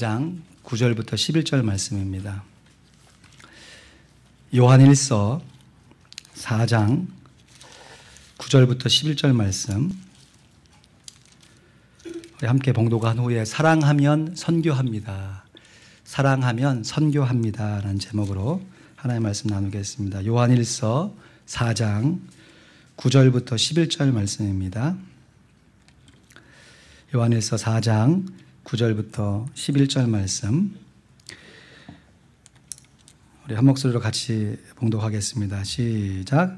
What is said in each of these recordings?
장 9절부터 11절 말씀입니다. 요한일서 4장 9절부터 11절 말씀, 우리 함께 봉독한 후에 사랑하면 선교합니다. 사랑하면 선교합니다 라는 제목으로 하나님의 말씀 나누겠습니다. 요한일서 4장 9절부터 11절 말씀입니다. 요한일서 4장 9절부터 11절 말씀, 우리 한 목소리로 같이 봉독하겠습니다. 시작.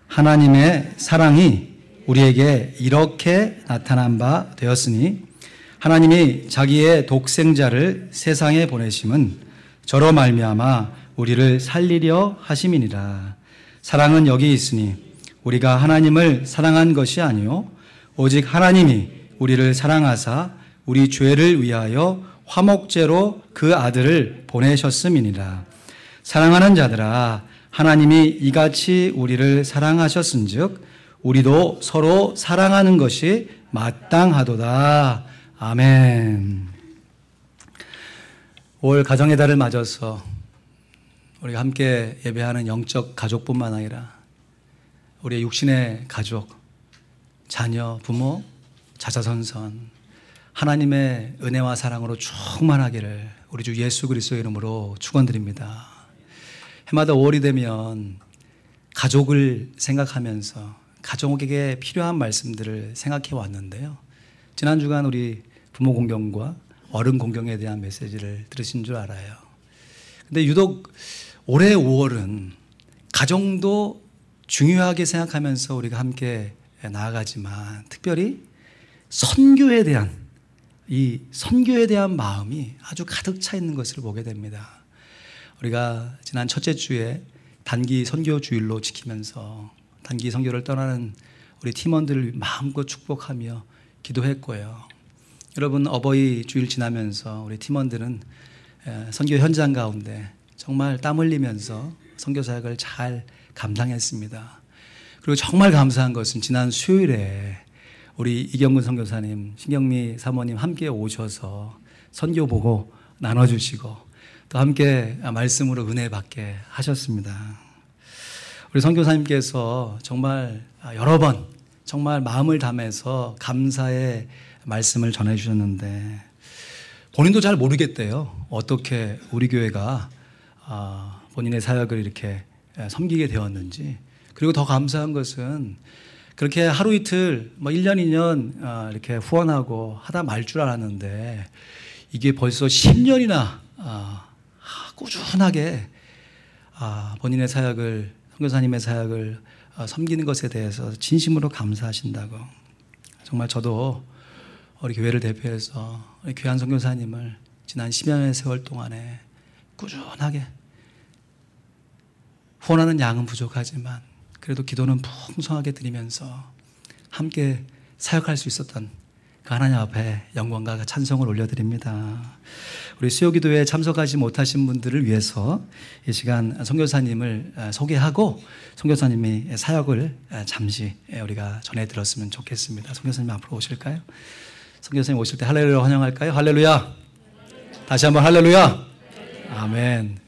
하나님의 사랑이 우리에게 이렇게 나타난 바 되었으니 하나님이 자기의 독생자를 세상에 보내심은 저로 말미암아 우리를 살리려 하심이니라. 사랑은 여기 있으니 우리가 하나님을 사랑한 것이 아니요 오직 하나님이 우리를 사랑하사 우리 죄를 위하여 화목제로 그 아들을 보내셨음이니라. 사랑하는 자들아, 하나님이 이같이 우리를 사랑하셨은즉 우리도 서로 사랑하는 것이 마땅하도다. 아멘. 5월 가정의 달을 맞아서 우리가 함께 예배하는 영적 가족뿐만 아니라 우리의 육신의 가족, 자녀, 부모, 자자손손 하나님의 은혜와 사랑으로 충만하기를 우리 주 예수 그리스도의 이름으로 축원드립니다. 해마다 5월이 되면 가족을 생각하면서 가족에게 필요한 말씀들을 생각해 왔는데요. 지난 주간 우리 부모 공경과 어른 공경에 대한 메시지를 들으신 줄 알아요. 근데 유독 올해 5월은 가정도 중요하게 생각하면서 우리가 함께 나아가지만 특별히 선교에 대한 마음이 아주 가득 차 있는 것을 보게 됩니다. 우리가 지난 첫째 주에 단기 선교 주일로 지키면서 단기 선교를 떠나는 우리 팀원들을 마음껏 축복하며 기도했고요. 여러분, 어버이 주일 지나면서 우리 팀원들은 선교 현장 가운데 정말 땀 흘리면서 선교 사역을 잘 감당했습니다. 그리고 정말 감사한 것은 지난 수요일에 우리 이경근 선교사님, 신경미 사모님 함께 오셔서 선교 보고 나눠주시고 또 함께 말씀으로 은혜 받게 하셨습니다. 우리 선교사님께서 정말 여러 번 정말 마음을 담아서 감사의 말씀을 전해주셨는데 본인도 잘 모르겠대요. 어떻게 우리 교회가 본인의 사역을 이렇게 섬기게 되었는지. 그리고 더 감사한 것은 그렇게 하루 이틀, 1년, 2년 이렇게 후원하고 하다 말 줄 알았는데 이게 벌써 10년이나 꾸준하게 본인의 사역을, 선교사님의 사역을 섬기는 것에 대해서 진심으로 감사하신다고. 정말 저도 우리 교회를 대표해서 우리 귀한 선교사님을 지난 10여 년의 세월 동안에 꾸준하게 후원하는 양은 부족하지만 그래도 기도는 풍성하게 드리면서 함께 사역할 수 있었던 그 하나님 앞에 영광과 찬송을 올려드립니다. 우리 수요기도에 참석하지 못하신 분들을 위해서 이 시간 선교사님을 소개하고 선교사님의 사역을 잠시 우리가 전해드렸으면 좋겠습니다. 선교사님 앞으로 오실까요? 선교사님 오실 때 할렐루야 환영할까요? 할렐루야. 다시 한번 할렐루야. 아멘.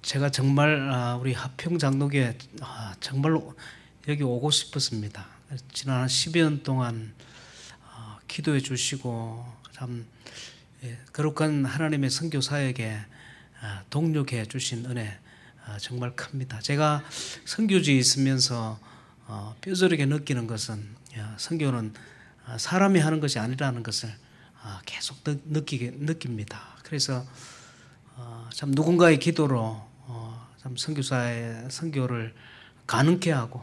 제가 정말 우리 하평 장로교에 정말 여기 오고 싶었습니다. 지난 10여 년 동안 기도해 주시고 참 거룩한 하나님의 선교 사역에 동력해 주신 은혜 정말 큽니다. 제가 선교지에 있으면서 뼈저리게 느끼는 것은 선교는 사람이 하는 것이 아니라는 것을 계속 느낍니다. 그래서 참 누군가의 기도로 참 선교사의 선교를 가능케 하고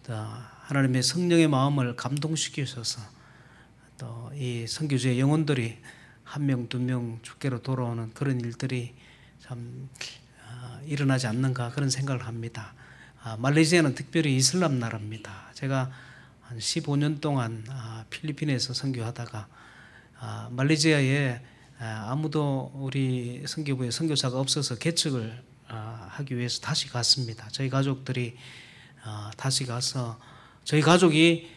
또 하나님의 성령의 마음을 감동시키셔서 또 이 선교지의 영혼들이 한 명, 두 명 주께로 돌아오는 그런 일들이 참 일어나지 않는가 그런 생각을 합니다. 말레이시아는 특별히 이슬람 나라입니다. 제가 한 15년 동안 필리핀에서 선교하다가 말레이시아에 아무도 우리 선교부에 선교사가 없어서 개척을 하기 위해서 다시 갔습니다. 저희 가족들이 다시 가서 저희 가족이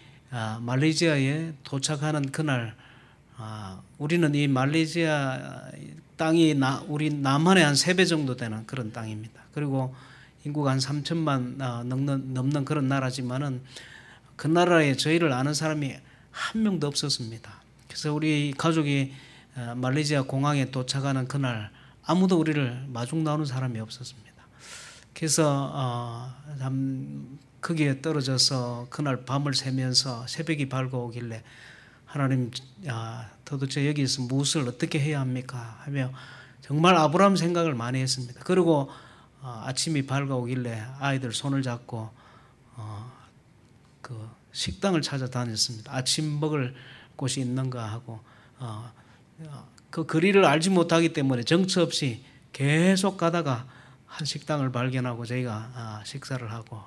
말레이시아에 도착하는 그날 우리는 이 말레이시아 땅이 우리 남한의 한 3배 정도 되는 그런 땅입니다. 그리고 인구가 한 3천만 넘는 그런 나라지만은 그 나라에 저희를 아는 사람이 한 명도 없었습니다. 그래서 우리 가족이 말레이시아 공항에 도착하는 그날 아무도 우리를 마중 나오는 사람이 없었습니다. 그래서 참 거기에 떨어져서 그날 밤을 새면서 새벽이 밝아오길래 하나님 도대체 여기서 무엇을 어떻게 해야 합니까? 하며 정말 아브라함 생각을 많이 했습니다. 그리고 아침이 밝아오길래 아이들 손을 잡고 그 식당을 찾아다녔습니다. 아침 먹을 곳이 있는가 하고 그 거리를 알지 못하기 때문에 정처 없이 계속 가다가 한 식당을 발견하고 저희가 식사를 하고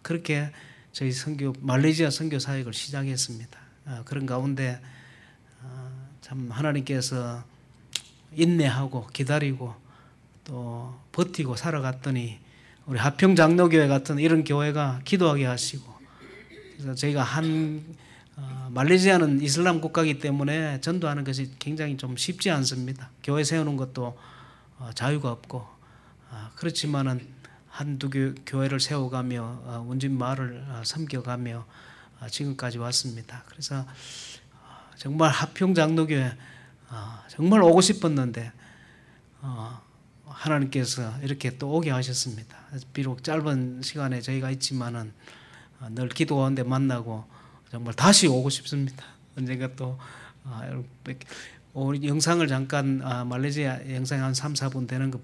그렇게 저희 말레이시아 선교 사역을 시작했습니다. 그런 가운데 참 하나님께서 인내하고 기다리고 또 버티고 살아갔더니 우리 하평장로교회 같은 이런 교회가 기도하게 하시고 그래서 저희가 말레이시아는 이슬람 국가이기 때문에 전도하는 것이 굉장히 좀 쉽지 않습니다. 교회 세우는 것도 자유가 없고 그렇지만은 한두 교회를 세워가며 운진 마을을 섬겨가며 지금까지 왔습니다. 그래서 정말 하평장로교회 정말 오고 싶었는데 하나님께서 이렇게 또 오게 하셨습니다. 비록 짧은 시간에 저희가 있지만은 늘 기도 가운데 만나고 정말 다시 오고 싶습니다. 언젠가 또 영상을 잠깐 말레이시아 영상이 한 3, 4분 되는 거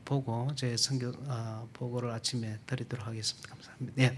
보고 제 선교 보고를 아침에 드리도록 하겠습니다. 감사합니다. 네.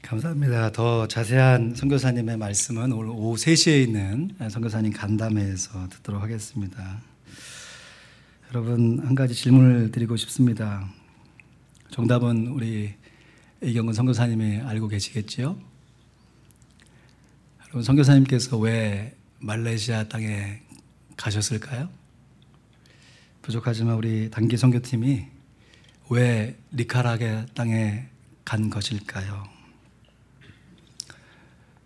감사합니다. 더 자세한 선교사님의 말씀은 오늘 오후 3시에 있는 선교사님 간담회에서 듣도록 하겠습니다. 여러분, 한 가지 질문을 드리고 싶습니다. 정답은 우리 이경근 선교사님이 알고 계시겠지요? 여러분, 선교사님께서 왜 말레이시아 땅에 가셨을까요? 부족하지만 우리 단기 선교팀이 왜 니카라과 땅에 간 것일까요?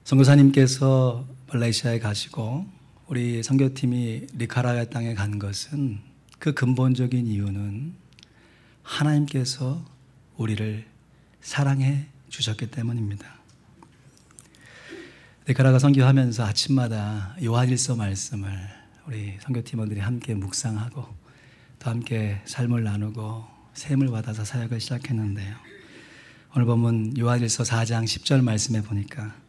선교사님께서 말레이시아에 가시고 우리 선교팀이 니카라과 땅에 간 것은 그 근본적인 이유는 하나님께서 우리를 사랑해 주셨기 때문입니다. 니카라과 선교하면서 아침마다 요한일서 말씀을 우리 선교팀원들이 함께 묵상하고 또 함께 삶을 나누고 샘을 받아서 사역을 시작했는데요. 오늘 본문 요한일서 4장 10절 말씀에 보니까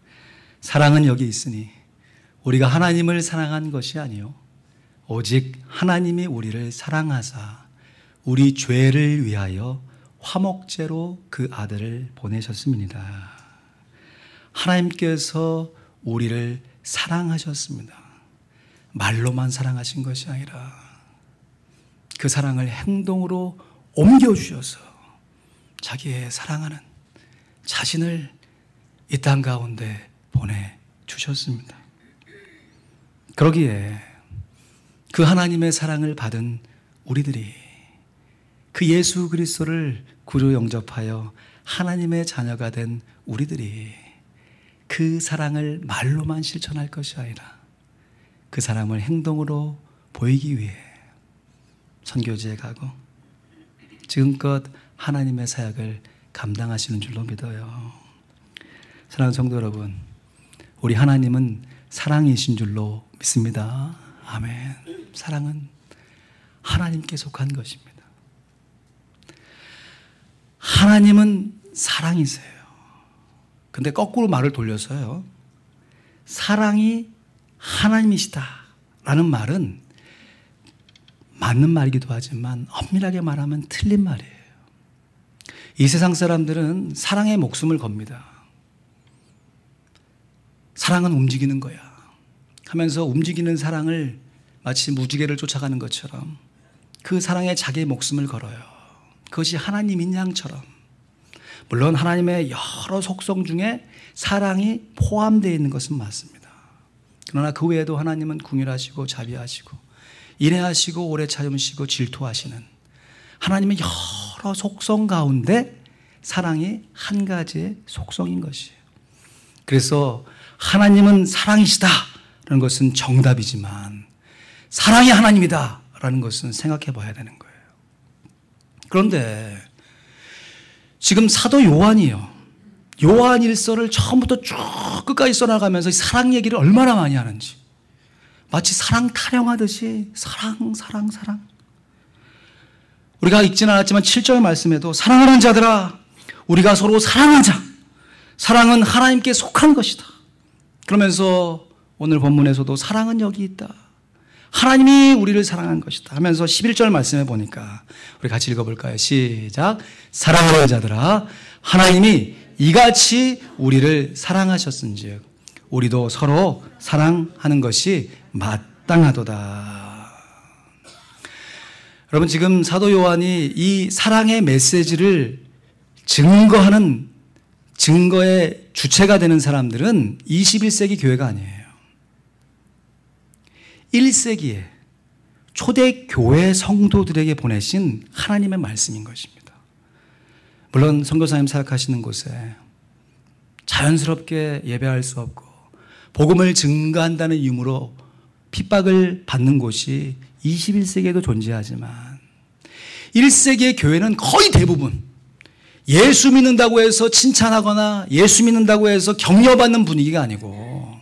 사랑은 여기 있으니 우리가 하나님을 사랑한 것이 아니요 오직 하나님이 우리를 사랑하사 우리 죄를 위하여 화목제로 그 아들을 보내셨습니다. 하나님께서 우리를 사랑하셨습니다. 말로만 사랑하신 것이 아니라 그 사랑을 행동으로 옮겨주셔서 자기의 사랑하는 자신을 이 땅 가운데 보내주셨습니다. 그러기에 그 하나님의 사랑을 받은 우리들이 그 예수 그리스도를 구주 영접하여 하나님의 자녀가 된 우리들이 그 사랑을 말로만 실천할 것이 아니라 그 사랑을 행동으로 보이기 위해 선교지에 가고 지금껏 하나님의 사역을 감당하시는 줄로 믿어요. 사랑하는 성도 여러분, 우리 하나님은 사랑이신 줄로 믿습니다. 아멘. 사랑은 하나님께 속한 것입니다. 하나님은 사랑이세요. 근데 거꾸로 말을 돌려서요, 사랑이 하나님이시다라는 말은 맞는 말이기도 하지만 엄밀하게 말하면 틀린 말이에요. 이 세상 사람들은 사랑에 목숨을 겁니다. 사랑은 움직이는 거야 하면서 움직이는 사랑을 마치 무지개를 쫓아가는 것처럼 그 사랑에 자기의 목숨을 걸어요. 그것이 하나님인 양처럼. 물론 하나님의 여러 속성 중에 사랑이 포함되어 있는 것은 맞습니다. 그러나 그 외에도 하나님은 궁휼하시고 자비하시고 인애하시고 오래 참으시고 질투하시는 하나님의 여러 속성 가운데 사랑이 한 가지의 속성인 것이에요. 그래서 하나님은 사랑이시다라는 것은 정답이지만 사랑이 하나님이다라는 것은 생각해 봐야 되는 거예요. 그런데 지금 사도 요한이요, 요한 일서를 처음부터 쭉 끝까지 써나가면서 사랑 얘기를 얼마나 많이 하는지, 마치 사랑 타령하듯이 사랑. 우리가 읽지는 않았지만 7절 말씀에도 사랑하는 자들아 우리가 서로 사랑하자. 사랑은 하나님께 속한 것이다. 그러면서 오늘 본문에서도 사랑은 여기 있다. 하나님이 우리를 사랑한 것이다 하면서 11절 말씀에 보니까 우리 같이 읽어볼까요? 시작. 사랑하는 자들아 하나님이 이같이 우리를 사랑하셨은즉 우리도 서로 사랑하는 것이 마땅하도다. 여러분, 지금 사도 요한이 이 사랑의 메시지를 증거하는 증거의 주체가 되는 사람들은 21세기 교회가 아니에요. 1세기에 초대 교회 성도들에게 보내신 하나님의 말씀인 것입니다. 물론 선교사님 사역하시는 곳에 자연스럽게 예배할 수 없고 복음을 증거한다는 이유로 핍박을 받는 곳이 21세기에도 존재하지만 1세기의 교회는 거의 대부분 예수 믿는다고 해서 칭찬하거나 예수 믿는다고 해서 격려받는 분위기가 아니고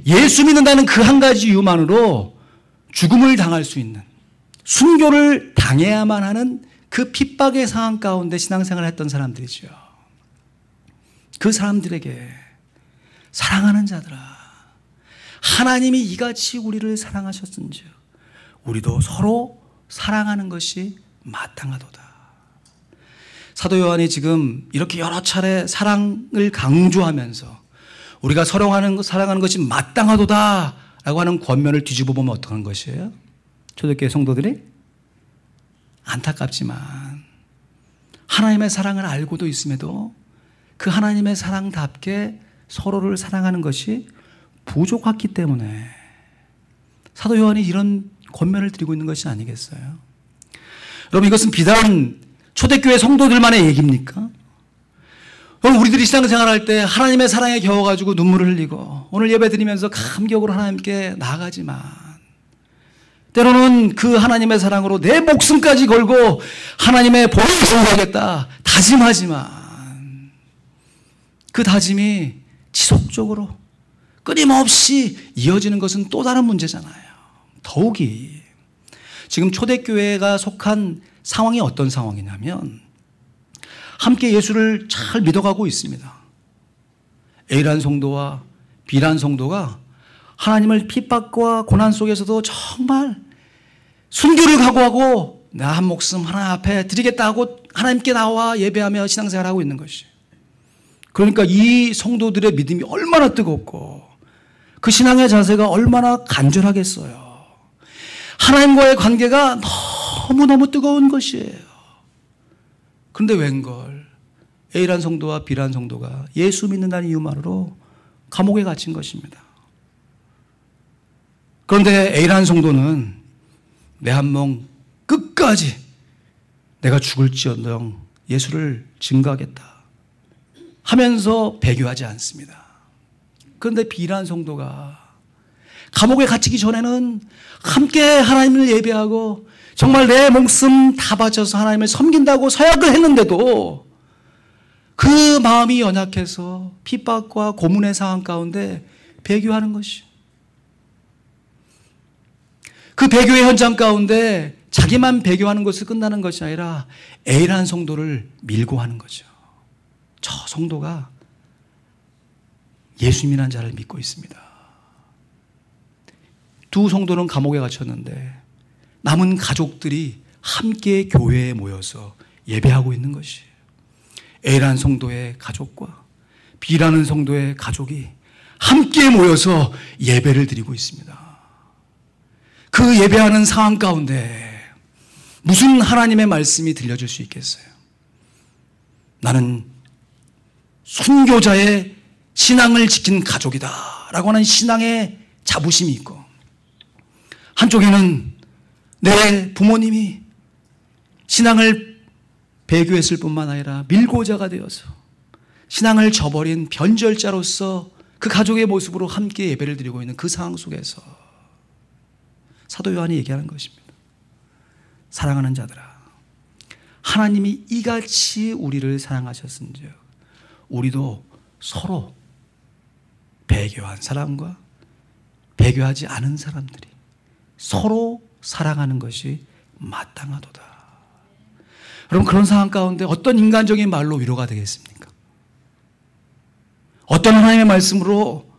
예수 믿는다는 그 한 가지 이유만으로 죽음을 당할 수 있는, 순교를 당해야만 하는 그 핍박의 상황 가운데 신앙생활을 했던 사람들이죠. 그 사람들에게 사랑하는 자들아 하나님이 이같이 우리를 사랑하셨은즉 우리도 서로 사랑하는 것이 마땅하도다. 사도 요한이 지금 이렇게 여러 차례 사랑을 강조하면서 우리가 사랑하는 것이 마땅하도다 라고 하는 권면을 뒤집어 보면 어떡한 것이에요? 초대교회 성도들이 안타깝지만 하나님의 사랑을 알고도 있음에도 그 하나님의 사랑답게 서로를 사랑하는 것이 부족했기 때문에 사도 요한이 이런 권면을 드리고 있는 것이 아니겠어요? 여러분, 이것은 비단 초대교회 성도들만의 얘기입니까? 우리들이 신앙생활할 때 하나님의 사랑에 겨워가지고 눈물을 흘리고 오늘 예배드리면서 감격으로 하나님께 나아가지만 때로는 그 하나님의 사랑으로 내 목숨까지 걸고 하나님의 복을 소유하겠다 다짐하지만 그 다짐이 지속적으로 끊임없이 이어지는 것은 또 다른 문제잖아요. 더욱이 지금 초대교회가 속한 상황이 어떤 상황이냐면 함께 예수를 잘 믿어가고 있습니다. A란 성도와 B란 성도가 하나님을 핍박과 고난 속에서도 정말 순교를 각오하고 나 한 목숨 하나님 앞에 드리겠다 하고 하나님께 나와 예배하며 신앙생활하고 있는 것이. 그러니까 이 성도들의 믿음이 얼마나 뜨겁고 그 신앙의 자세가 얼마나 간절하겠어요. 하나님과의 관계가 너무너무 뜨거운 것이에요. 그런데 웬걸 A란 성도와 B란 성도가 예수 믿는다는 이유만으로 감옥에 갇힌 것입니다. 그런데 A란 성도는 내 한 몸 끝까지 내가 죽을지언정 예수를 증거하겠다 하면서 배교하지 않습니다. 그런데 B란 성도가 감옥에 갇히기 전에는 함께 하나님을 예배하고 정말 내 목숨 다 바쳐서 하나님을 섬긴다고 서약을 했는데도 그 마음이 연약해서 핍박과 고문의 상황 가운데 배교하는 것이. 그 배교의 현장 가운데 자기만 배교하는 것을 끝나는 것이 아니라 A라는 성도를 밀고 하는 거죠. 저 성도가 예수님이라는 자를 믿고 있습니다. 두 성도는 감옥에 갇혔는데 남은 가족들이 함께 교회에 모여서 예배하고 있는 것이에요. A라는 성도의 가족과 B라는 성도의 가족이 함께 모여서 예배를 드리고 있습니다. 그 예배하는 상황 가운데 무슨 하나님의 말씀이 들려줄 수 있겠어요? 나는 순교자의 신앙을 지킨 가족이다 라고 하는 신앙의 자부심이 있고, 한쪽에는 내 부모님이 신앙을 배교했을 뿐만 아니라 밀고자가 되어서 신앙을 저버린 변절자로서 그 가족의 모습으로 함께 예배를 드리고 있는 그 상황 속에서 사도 요한이 얘기하는 것입니다. 사랑하는 자들아, 하나님이 이같이 우리를 사랑하셨은즉 우리도 서로 배교한 사람과 배교하지 않은 사람들이 서로 사랑하는 것이 마땅하도다. 여러분, 그런 상황 가운데 어떤 인간적인 말로 위로가 되겠습니까? 어떤 하나님의 말씀으로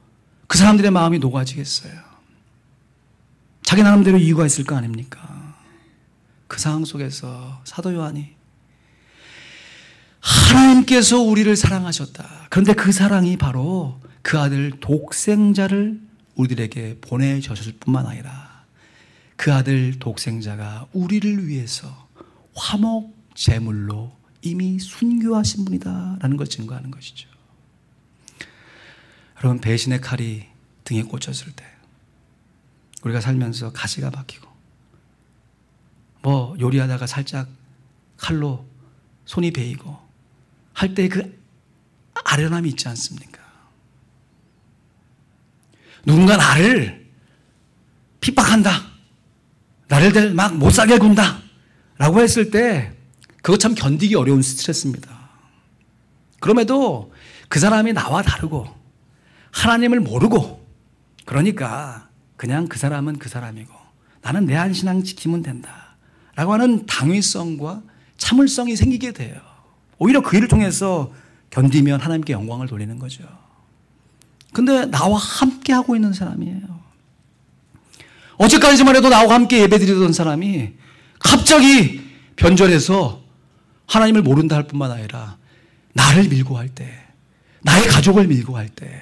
그 사람들의 마음이 녹아지겠어요? 자기 나름대로 이유가 있을 거 아닙니까? 그 상황 속에서 사도 요한이 하나님께서 우리를 사랑하셨다. 그런데 그 사랑이 바로 그 아들 독생자를 우리들에게 보내주셨을 뿐만 아니라 그 아들 독생자가 우리를 위해서 화목 제물로 이미 순교하신 분이다 라는 걸 증거하는 것이죠. 여러분, 배신의 칼이 등에 꽂혔을 때 우리가 살면서 가시가 박히고 요리하다가 살짝 칼로 손이 베이고 할 때 그 아련함이 있지 않습니까? 누군가 나를 핍박한다, 나를 막 못 살게 군다 라고 했을 때 그거 참 견디기 어려운 스트레스입니다. 그럼에도 그 사람이 나와 다르고 하나님을 모르고 그러니까 그냥 그 사람은 그 사람이고 나는 내 안신앙 지키면 된다 라고 하는 당위성과 참을성이 생기게 돼요. 오히려 그 일을 통해서 견디면 하나님께 영광을 돌리는 거죠. 근데 나와 함께 하고 있는 사람이에요. 어제까지만 해도 나와 함께 예배드리던 사람이 갑자기 변절해서 하나님을 모른다 할 뿐만 아니라 나를 밀고 할 때, 나의 가족을 밀고 할 때,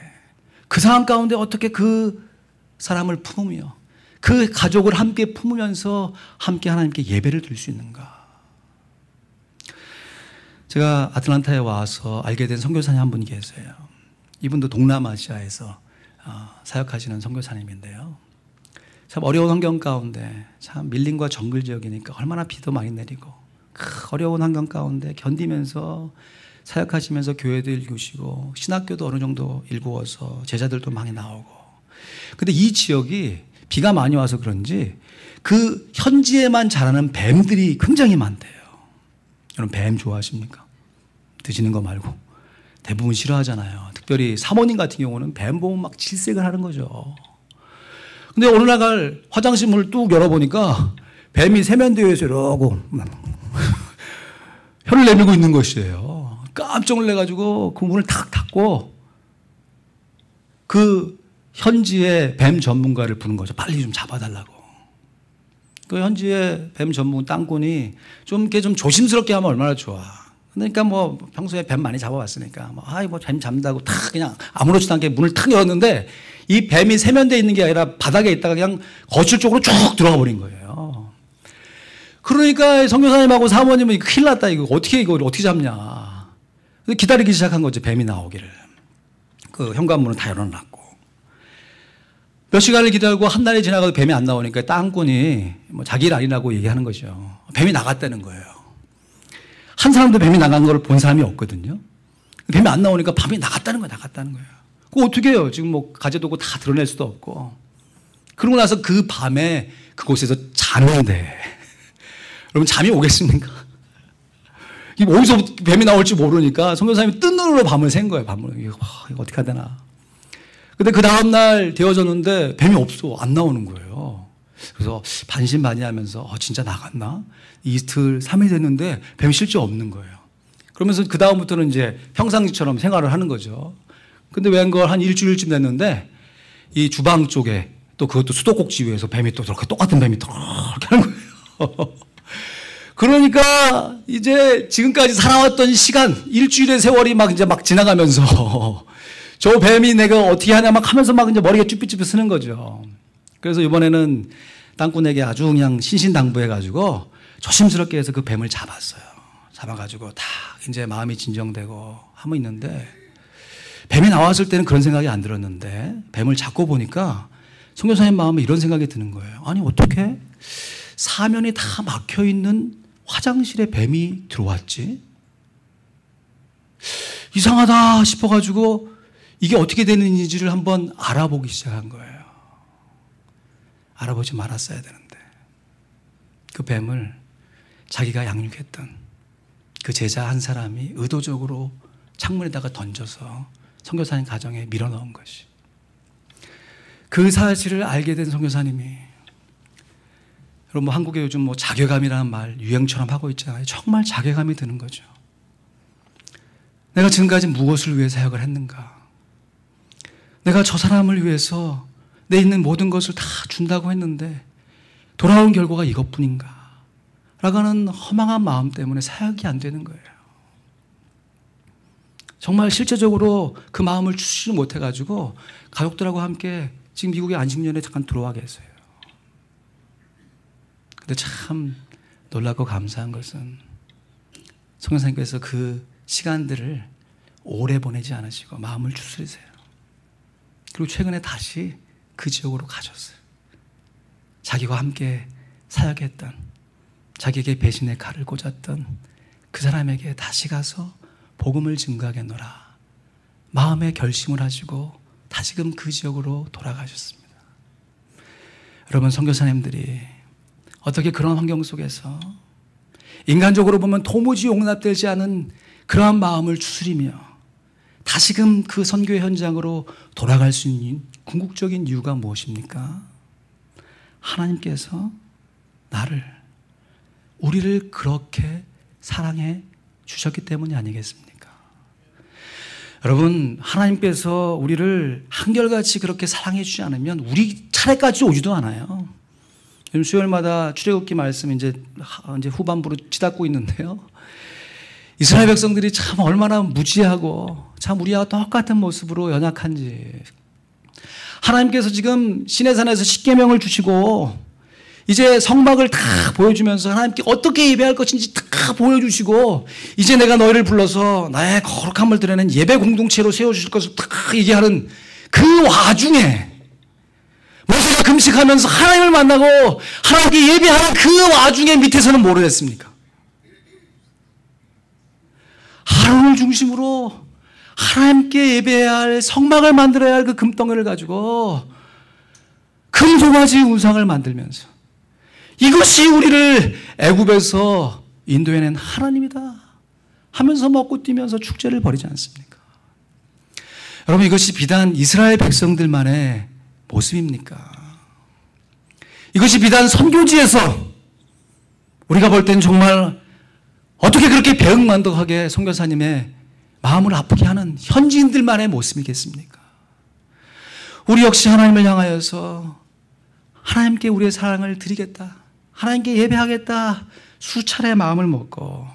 그 상황 가운데 어떻게 그 사람을 품으며 그 가족을 함께 품으면서 함께 하나님께 예배를 드릴 수 있는가? 제가 아틀란타에 와서 알게 된 선교사님 한 분 계세요. 이분도 동남아시아에서 사역하시는 선교사님인데요. 참 어려운 환경 가운데, 참 밀림과 정글 지역이니까 얼마나 비도 많이 내리고 그 어려운 환경 가운데 견디면서 사역하시면서 교회도 일구시고 신학교도 어느 정도 일구어서 제자들도 많이 나오고. 근데 이 지역이 비가 많이 와서 그런지 그 현지에만 자라는 뱀들이 굉장히 많대요. 여러분 뱀 좋아하십니까? 드시는 거 말고 대부분 싫어하잖아요. 특별히 사모님 같은 경우는 뱀 보면 막 질색을 하는 거죠. 근데 어느 날 화장실 문을 뚝 열어보니까 뱀이 세면대에서 이러고 혀를 내밀고 있는 것이에요. 깜짝 놀래가지고 그 문을 탁 닫고 그 현지의 뱀 전문가를 부른 거죠. 빨리 좀 잡아달라고. 그 현지의 뱀 전문 땅꾼이 좀 이렇게 좀 조심스럽게 하면 얼마나 좋아. 그러니까 뭐 평소에 뱀 많이 잡아봤으니까 뭐 뱀 잡는다고 탁 그냥 아무렇지도 않게 문을 탁 열었는데 이 뱀이 세면대에 있는 게 아니라 바닥에 있다가 그냥 거실 쪽으로 쭉 들어가 버린 거예요. 그러니까 선교사님하고 사모님은 큰일 났다. 이거 어떻게 잡냐. 기다리기 시작한 거죠. 뱀이 나오기를. 그 현관문을 다 열어놨고. 몇 시간을 기다리고 한 달이 지나가도 뱀이 안 나오니까 땅꾼이 뭐 자기 일 아니라고 얘기하는 거죠. 뱀이 나갔다는 거예요. 한 사람도 뱀이 나간 걸 본 사람이 없거든요. 뱀이 안 나오니까 밤이 나갔다는 거예요. 그거 어떻게 해요? 지금 뭐 가재도구 다 드러낼 수도 없고. 그러고 나서 그 밤에 그곳에서 자는데 여러분 잠이 오겠습니까? 어디서 뱀이 나올지 모르니까 선교사님이 뜬 눈으로 밤을 샌 거예요. 이거 어떻게 해야 되나. 근데 그 다음날 되어졌는데 뱀이 없어. 안 나오는 거예요. 그래서 반신반의하면서 진짜 나갔나? 이틀, 3일 됐는데 뱀이 실제 없는 거예요. 그러면서 그 다음부터는 이제 평상시처럼 생활을 하는 거죠. 근데 웬걸 한 일주일쯤 됐는데 이 주방 쪽에 또 그것도 수도꼭지 위에서 뱀이 또 그렇게 똑같은 뱀이 또 이렇게 하는 거예요. 그러니까 이제 지금까지 살아왔던 시간, 일주일의 세월이 막 이제 막 지나가면서 저 뱀이 내가 어떻게 하냐 막 하면서 막 이제 머리가 쭈삣쭈삣 쓰는 거죠. 그래서 이번에는 땅꾼에게 아주 그냥 신신당부해가지고 조심스럽게 해서 그 뱀을 잡았어요. 잡아가지고 다 이제 마음이 진정되고 하고 있는데 뱀이 나왔을 때는 그런 생각이 안 들었는데 뱀을 잡고 보니까 선교사님 마음에 이런 생각이 드는 거예요. 아니 어떻게 사면이 다 막혀있는 화장실에 뱀이 들어왔지? 이상하다 싶어가지고 이게 어떻게 되는지를 한번 알아보기 시작한 거예요. 알아보지 말았어야 되는데 그 뱀을 자기가 양육했던 그 제자 한 사람이 의도적으로 창문에다가 던져서 선교사님 가정에 밀어넣은 것이. 그 사실을 알게 된 선교사님이, 여러분 뭐 한국에 요즘 뭐 자괴감이라는 말 유행처럼 하고 있잖아요. 정말 자괴감이 드는 거죠. 내가 지금까지 무엇을 위해 사역을 했는가? 내가 저 사람을 위해서 내 있는 모든 것을 다 준다고 했는데 돌아온 결과가 이것뿐인가? 라고 하는 허망한 마음 때문에 사역이 안 되는 거예요. 정말 실제적으로 그 마음을 주지 못해가지고 가족들하고 함께 지금 미국의 안식년에 잠깐 들어와 계세요. 근데 참 놀랍고 감사한 것은 성령님께서 그 시간들을 오래 보내지 않으시고 마음을 추스리세요. 그리고 최근에 다시 그 지역으로 가셨어요. 자기와 함께 사역했던, 자기에게 배신의 칼을 꽂았던 그 사람에게 다시 가서 복음을 증거하겠노라 마음의 결심을 하시고 다시금 그 지역으로 돌아가셨습니다. 여러분 선교사님들이 어떻게 그런 환경 속에서 인간적으로 보면 도무지 용납되지 않은 그러한 마음을 추스리며 다시금 그 선교의 현장으로 돌아갈 수 있는 궁극적인 이유가 무엇입니까? 하나님께서 우리를 그렇게 사랑해 주셨기 때문이 아니겠습니까? 여러분 하나님께서 우리를 한결같이 그렇게 사랑해 주지 않으면 우리 차례까지 오지도 않아요. 요즘 수요일마다 출애굽기 말씀 이제 후반부로 치닫고 있는데요. 이스라엘 백성들이 참 얼마나 무지하고 참 우리와 똑같은 모습으로 연약한지. 하나님께서 지금 시내산에서 십계명을 주시고 이제 성막을 다 보여주면서 하나님께 어떻게 예배할 것인지 다 보여주시고 이제 내가 너희를 불러서 나의 거룩함을 드러내는 예배 공동체로 세워주실 것을 다 얘기하는 그 와중에 모세가 금식하면서 하나님을 만나고 하나님께 예배하는 그 와중에 밑에서는 뭐를 했습니까? 아론을 중심으로 하나님께 예배해야 할 성막을 만들어야 할 그 금덩이를 가지고 금송아지 우상을 만들면서 이것이 우리를 애굽에서 인도해낸 하나님이다 하면서 먹고 뛰면서 축제를 벌이지 않습니까? 여러분, 이것이 비단 이스라엘 백성들만의 모습입니까? 이것이 비단 선교지에서 우리가 볼 땐 정말 어떻게 그렇게 배은만덕하게 선교사님의 마음을 아프게 하는 현지인들만의 모습이겠습니까? 우리 역시 하나님을 향하여서 하나님께 우리의 사랑을 드리겠다, 하나님께 예배하겠다 수차례 마음을 먹고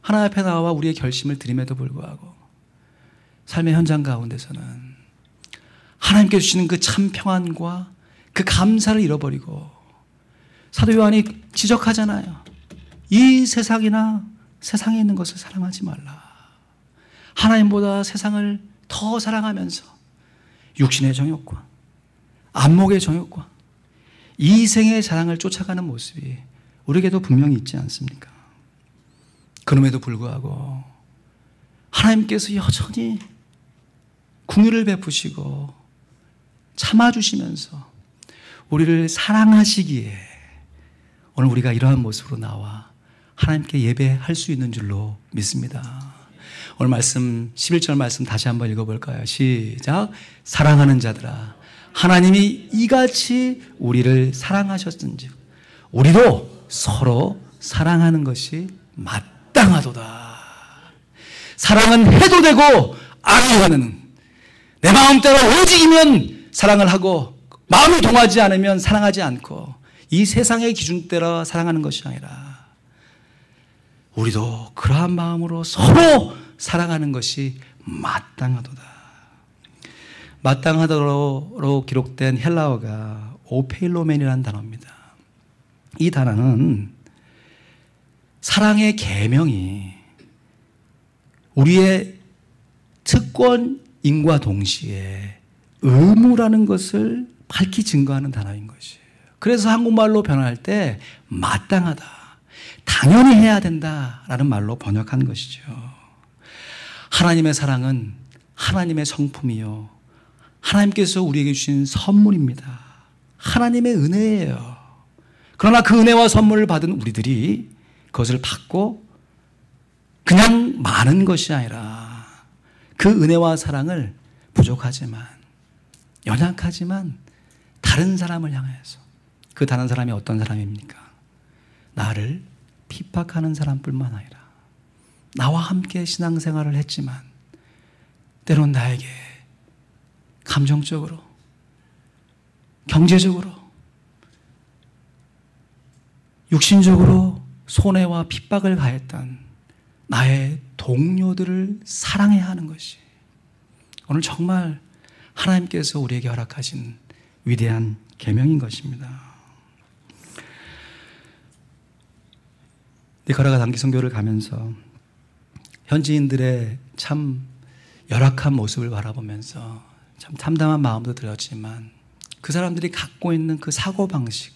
하나님 앞에 나와 우리의 결심을 드림에도 불구하고 삶의 현장 가운데서는 하나님께 주시는 그 참 평안과 그 감사를 잃어버리고 사도 요한이 지적하잖아요. 이 세상이나 세상에 있는 것을 사랑하지 말라. 하나님보다 세상을 더 사랑하면서 육신의 정욕과 안목의 정욕과 이생의 자랑을 쫓아가는 모습이 우리에게도 분명히 있지 않습니까? 그럼에도 불구하고 하나님께서 여전히 긍휼을 베푸시고 참아주시면서 우리를 사랑하시기에 오늘 우리가 이러한 모습으로 나와 하나님께 예배할 수 있는 줄로 믿습니다. 오늘 말씀 11절 말씀 다시 한번 읽어볼까요? 시작. 사랑하는 자들아, 하나님이 이같이 우리를 사랑하셨은즉 우리도 서로 사랑하는 것이 마땅하도다. 사랑은 해도 되고 안 해도 되는, 내 마음대로 오직이면 사랑을 하고 마음을 동하지 않으면 사랑하지 않고 이 세상의 기준대로 사랑하는 것이 아니라 우리도 그러한 마음으로 서로 사랑하는 것이 마땅하도다. 마땅하도로 기록된 헬라어가 오페일로멘이라는 단어입니다. 이 단어는 사랑의 계명이 우리의 특권임과 동시에 의무라는 것을 밝히 증거하는 단어인 것이에요. 그래서 한국말로 변화할 때 마땅하다, 당연히 해야 된다라는 말로 번역한 것이죠. 하나님의 사랑은 하나님의 성품이요, 하나님께서 우리에게 주신 선물입니다. 하나님의 은혜예요. 그러나 그 은혜와 선물을 받은 우리들이 그것을 받고 그냥 많은 것이 아니라 그 은혜와 사랑을 부족하지만, 연약하지만 다른 사람을 향해서, 그 다른 사람이 어떤 사람입니까? 나를 핍박하는 사람뿐만 아니라 나와 함께 신앙생활을 했지만 때론 나에게 감정적으로, 경제적으로, 육신적으로 손해와 핍박을 가했던 나의 동료들을 사랑해야 하는 것이 오늘 정말 하나님께서 우리에게 허락하신 위대한 계명인 것입니다. 니카라과 단기 선교를 가면서 현지인들의 참 열악한 모습을 바라보면서 참 참담한 마음도 들었지만 그 사람들이 갖고 있는 그 사고방식,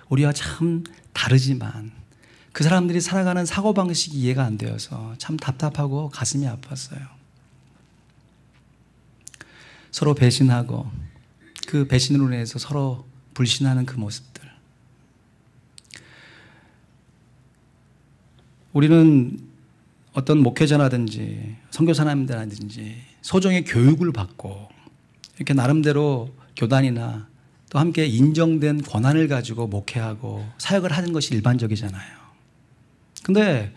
우리와 참 다르지만 그 사람들이 살아가는 사고방식이 이해가 안 되어서 참 답답하고 가슴이 아팠어요. 서로 배신하고 그 배신으로 인해서 서로 불신하는 그 모습들. 우리는 어떤 목회자라든지 선교사님들이라든지 소정의 교육을 받고 이렇게 나름대로 교단이나 또 함께 인정된 권한을 가지고 목회하고 사역을 하는 것이 일반적이잖아요. 근데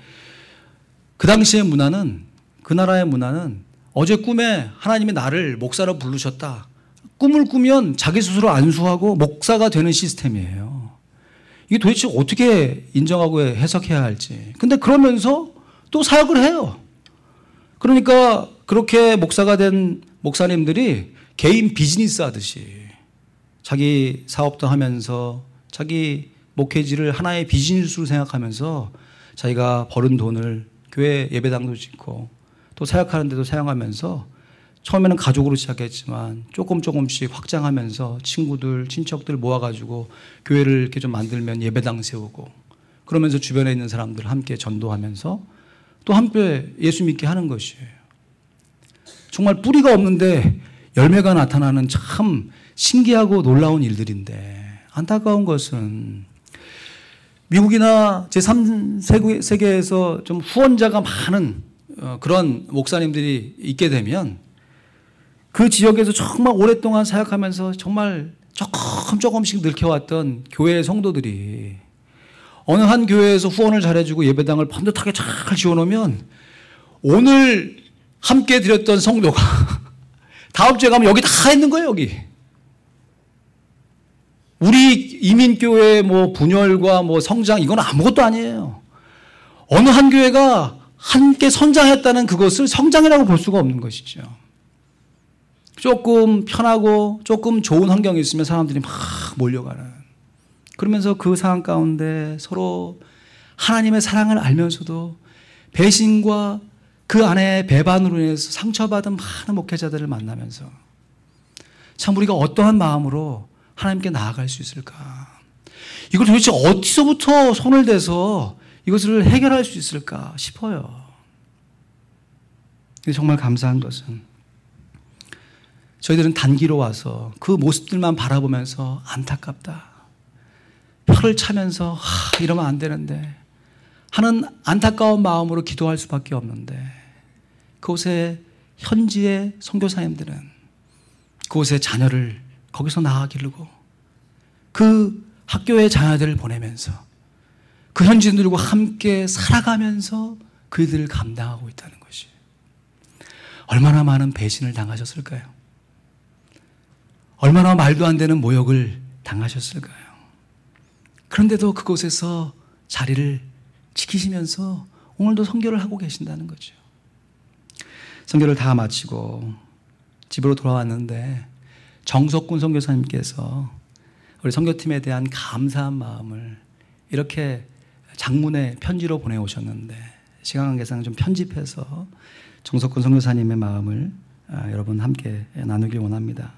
그 당시의 문화는, 그 나라의 문화는 어제 꿈에 하나님이 나를 목사로 부르셨다, 꿈을 꾸면 자기 스스로 안수하고 목사가 되는 시스템이에요. 이게 도대체 어떻게 인정하고 해석해야 할지. 근데 그러면서 또 사역을 해요. 그러니까 그렇게 목사가 된 목사님들이 개인 비즈니스 하듯이 자기 사업도 하면서 자기 목회지를 하나의 비즈니스로 생각하면서 자기가 벌은 돈을 교회 예배당도 짓고 또 사역하는 데도 사용하면서 처음에는 가족으로 시작했지만 조금씩 확장하면서 친구들, 친척들 모아가지고 교회를 이렇게 좀 만들면 예배당 세우고 그러면서 주변에 있는 사람들 함께 전도하면서 또 함께 예수 믿게 하는 것이에요. 정말 뿌리가 없는데 열매가 나타나는 참 신기하고 놀라운 일들인데 안타까운 것은 미국이나 제3세계에서 좀 후원자가 많은 그런 목사님들이 있게 되면 그 지역에서 정말 오랫동안 사역하면서 정말 조금씩 늙혀왔던 교회의 성도들이 어느 한 교회에서 후원을 잘해주고 예배당을 번듯하게 잘 지어놓으면 오늘 함께 드렸던 성도가 다음 주에 가면 여기 다 있는 거예요, 여기. 우리 이민교회의 뭐 분열과 뭐 성장 이건 아무것도 아니에요. 어느 한 교회가 함께 성장했다는 그것을 성장이라고 볼 수가 없는 것이죠. 조금 편하고 조금 좋은 환경이 있으면 사람들이 막 몰려가는. 그러면서 그 상황 가운데 서로 하나님의 사랑을 알면서도 배신과 그 안에 배반으로 인해서 상처받은 많은 목회자들을 만나면서 참 우리가 어떠한 마음으로 하나님께 나아갈 수 있을까? 이걸 도대체 어디서부터 손을 대서 이것을 해결할 수 있을까 싶어요. 정말 감사한 것은 저희들은 단기로 와서 그 모습들만 바라보면서 안타깝다. 혀를 차면서 이러면 안 되는데 하는 안타까운 마음으로 기도할 수밖에 없는데 그곳에 현지의 선교사님들은 그곳에 자녀를 거기서 낳아 기르고 그 학교의 자녀들을 보내면서 그 현지인들과 함께 살아가면서 그들을 감당하고 있다는 것이 얼마나 많은 배신을 당하셨을까요? 얼마나 말도 안 되는 모욕을 당하셨을까요? 그런데도 그곳에서 자리를 지키시면서 오늘도 선교를 하고 계신다는 거죠. 선교를 다 마치고 집으로 돌아왔는데 정석군 선교사님께서 우리 선교팀에 대한 감사한 마음을 이렇게 장문의 편지로 보내오셨는데 시간 관계상 좀 편집해서 정석군 선교사님의 마음을 여러분 함께 나누길 원합니다.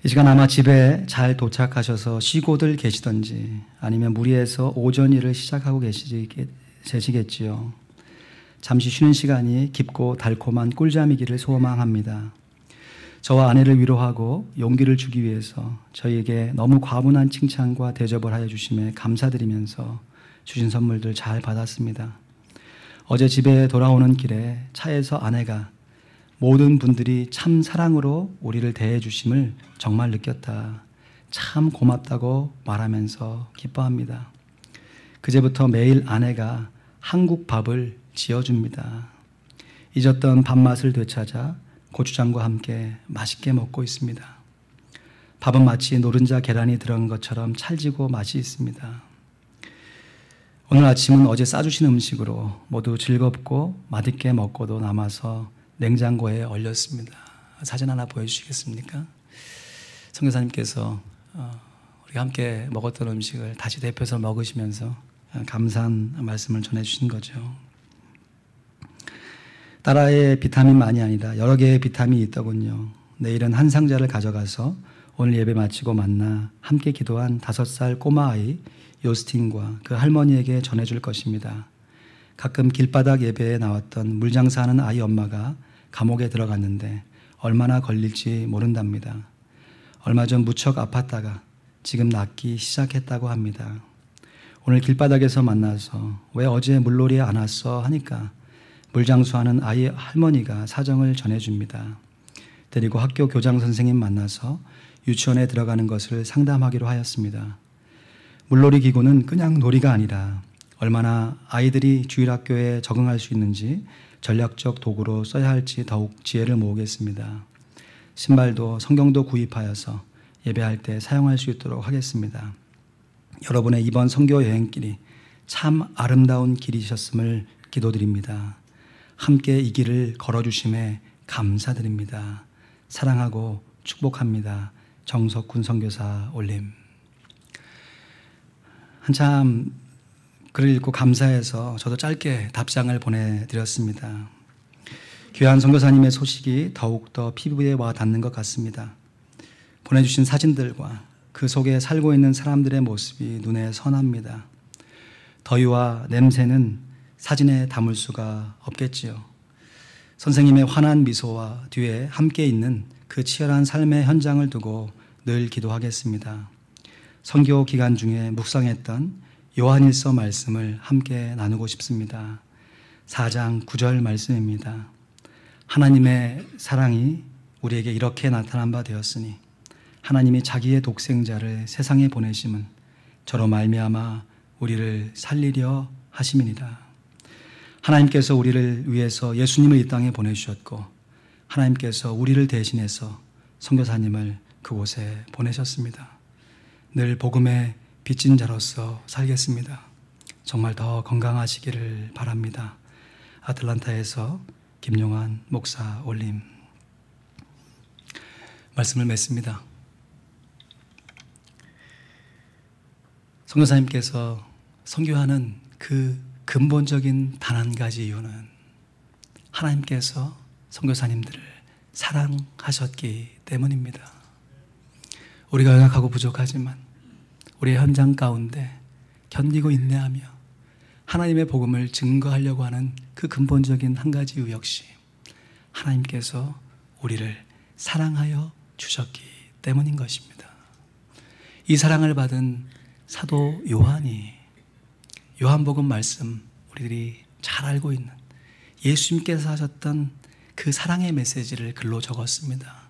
이 시간 아마 집에 잘 도착하셔서 쉬고들 계시던지 아니면 무리해서 오전 일을 시작하고 계시겠지요. 잠시 쉬는 시간이 깊고 달콤한 꿀잠이기를 소망합니다. 저와 아내를 위로하고 용기를 주기 위해서 저희에게 너무 과분한 칭찬과 대접을 하여 주심에 감사드리면서 주신 선물들 잘 받았습니다. 어제 집에 돌아오는 길에 차에서 아내가 모든 분들이 참 사랑으로 우리를 대해 주심을 정말 느꼈다. 참 고맙다고 말하면서 기뻐합니다. 그제부터 매일 아내가 한국 밥을 지어줍니다. 잊었던 밥맛을 되찾아 고추장과 함께 맛있게 먹고 있습니다. 밥은 마치 노른자 계란이 들어간 것처럼 찰지고 맛이 있습니다. 오늘 아침은 어제 싸주신 음식으로 모두 즐겁고 맛있게 먹고도 남아서 냉장고에 얼렸습니다. 사진 하나 보여주시겠습니까? 선교사님께서 우리가 함께 먹었던 음식을 다시 데펴서 먹으시면서 감사한 말씀을 전해주신 거죠. 딸아이의 비타민만이 아니라 여러 개의 비타민이 있더군요. 내일은 한 상자를 가져가서 오늘 예배 마치고 만나 함께 기도한 5살 꼬마아이 요스틴과 그 할머니에게 전해줄 것입니다. 가끔 길바닥 예배에 나왔던 물장사하는 아이 엄마가 감옥에 들어갔는데 얼마나 걸릴지 모른답니다. 얼마 전 무척 아팠다가 지금 낫기 시작했다고 합니다. 오늘 길바닥에서 만나서 왜 어제 물놀이에 안 왔어 하니까 물장수하는 아이 할머니가 사정을 전해줍니다. 데리고 학교 교장 선생님 만나서 유치원에 들어가는 것을 상담하기로 하였습니다. 물놀이 기구는 그냥 놀이가 아니라 얼마나 아이들이 주일학교에 적응할 수 있는지 전략적 도구로 써야 할지 더욱 지혜를 모으겠습니다. 신발도 성경도 구입하여서 예배할 때 사용할 수 있도록 하겠습니다. 여러분의 이번 선교 여행길이 참 아름다운 길이셨음을 기도드립니다. 함께 이 길을 걸어주심에 감사드립니다. 사랑하고 축복합니다. 정석훈 선교사 올림. 한참 글을 읽고 감사해서 저도 짧게 답장을 보내드렸습니다. 귀한 선교사님의 소식이 더욱더 피부에 와 닿는 것 같습니다. 보내주신 사진들과 그 속에 살고 있는 사람들의 모습이 눈에 선합니다. 더위와 냄새는 사진에 담을 수가 없겠지요. 선생님의 환한 미소와 뒤에 함께 있는 그 치열한 삶의 현장을 두고 늘 기도하겠습니다. 선교 기간 중에 묵상했던 요한일서 말씀을 함께 나누고 싶습니다. 4장 9절 말씀입니다. 하나님의 사랑이 우리에게 이렇게 나타난 바 되었으니 하나님이 자기의 독생자를 세상에 보내심은 저로 말미암아 우리를 살리려 하심이니라. 하나님께서 우리를 위해서 예수님을 이 땅에 보내주셨고 하나님께서 우리를 대신해서 선교사님을 그곳에 보내셨습니다. 늘 복음의 빚진 자로서 살겠습니다. 정말 더 건강하시기를 바랍니다. 아틀란타에서 김용환 목사 올림. 말씀을 맺습니다. 선교사님께서 선교하는 그 근본적인 단 한 가지 이유는 하나님께서 선교사님들을 사랑하셨기 때문입니다. 우리가 연약하고 부족하지만 우리의 현장 가운데 견디고 인내하며 하나님의 복음을 증거하려고 하는 그 근본적인 한 가지 이유 역시 하나님께서 우리를 사랑하여 주셨기 때문인 것입니다. 이 사랑을 받은 사도 요한이 요한복음 말씀 우리들이 잘 알고 있는 예수님께서 하셨던 그 사랑의 메시지를 글로 적었습니다.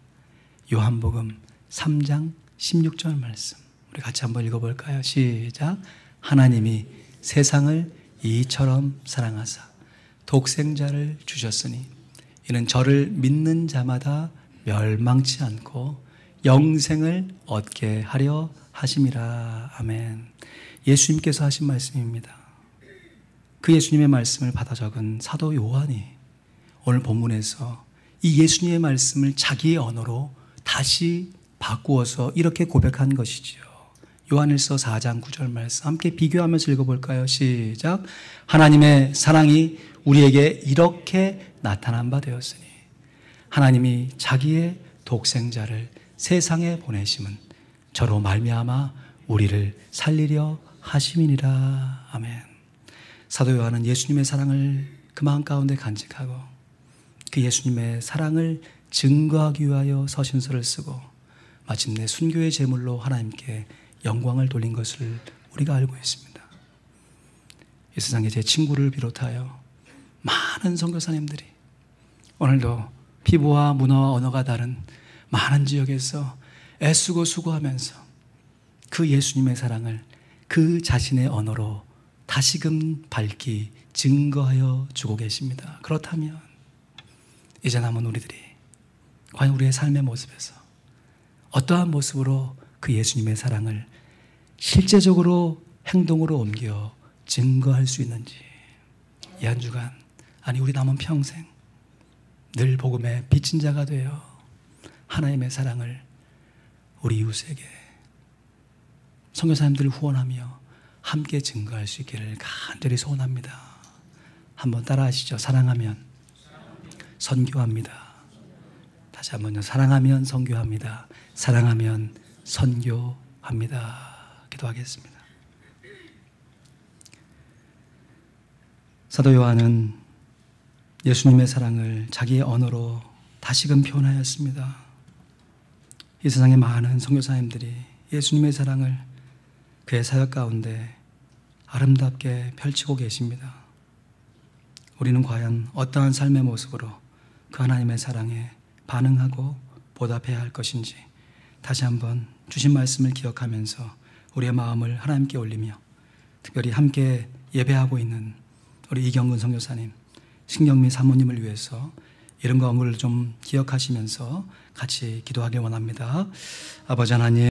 요한복음 3장 16절 말씀 우리 같이 한번 읽어볼까요? 시작. 하나님이 세상을 이처럼 사랑하사 독생자를 주셨으니 이는 저를 믿는 자마다 멸망치 않고 영생을 얻게 하려 하심이라. 아멘. 예수님께서 하신 말씀입니다. 그 예수님의 말씀을 받아 적은 사도 요한이 오늘 본문에서 이 예수님의 말씀을 자기의 언어로 다시 바꾸어서 이렇게 고백한 것이지요. 요한일서 4장 9절 말씀 함께 비교하면서 읽어볼까요? 시작. 하나님의 사랑이 우리에게 이렇게 나타난 바 되었으니 하나님이 자기의 독생자를 세상에 보내심은 저로 말미암아 우리를 살리려 하심이니라. 아멘. 사도 요한은 예수님의 사랑을 그 마음 가운데 간직하고 그 예수님의 사랑을 증거하기 위하여 서신서를 쓰고 마침내 순교의 제물로 하나님께 영광을 돌린 것을 우리가 알고 있습니다. 이 세상에 제 친구를 비롯하여 많은 선교사님들이 오늘도 피부와 문화와 언어가 다른 많은 지역에서 애쓰고 수고하면서 그 예수님의 사랑을 그 자신의 언어로 다시금 밝히 증거하여 주고 계십니다. 그렇다면 이제 남은 우리들이 과연 우리의 삶의 모습에서 어떠한 모습으로 그 예수님의 사랑을 실제적으로 행동으로 옮겨 증거할 수 있는지 이 한 주간 아니 우리 남은 평생 늘 복음의 빚진 자가 되어 하나님의 사랑을 우리 이웃에게 선교사님들을 후원하며 함께 증거할 수 있기를 간절히 소원합니다. 한번 따라하시죠. 사랑하면 선교합니다. 다시 한번요. 사랑하면 선교합니다. 사랑하면 선교합니다. 기도하겠습니다. 사도 요한은 예수님의 사랑을 자기의 언어로 다시금 표현하였습니다. 이 세상의 많은 선교사님들이 예수님의 사랑을 그의 사역 가운데 아름답게 펼치고 계십니다. 우리는 과연 어떠한 삶의 모습으로 그 하나님의 사랑에 반응하고 보답해야 할 것인지 다시 한번 주신 말씀을 기억하면서 우리의 마음을 하나님께 올리며 특별히 함께 예배하고 있는 우리 이경근 선교사님, 신경미 사모님을 위해서 이름과 언급을 좀 기억하시면서 같이 기도하길 원합니다. 아버지 하나님,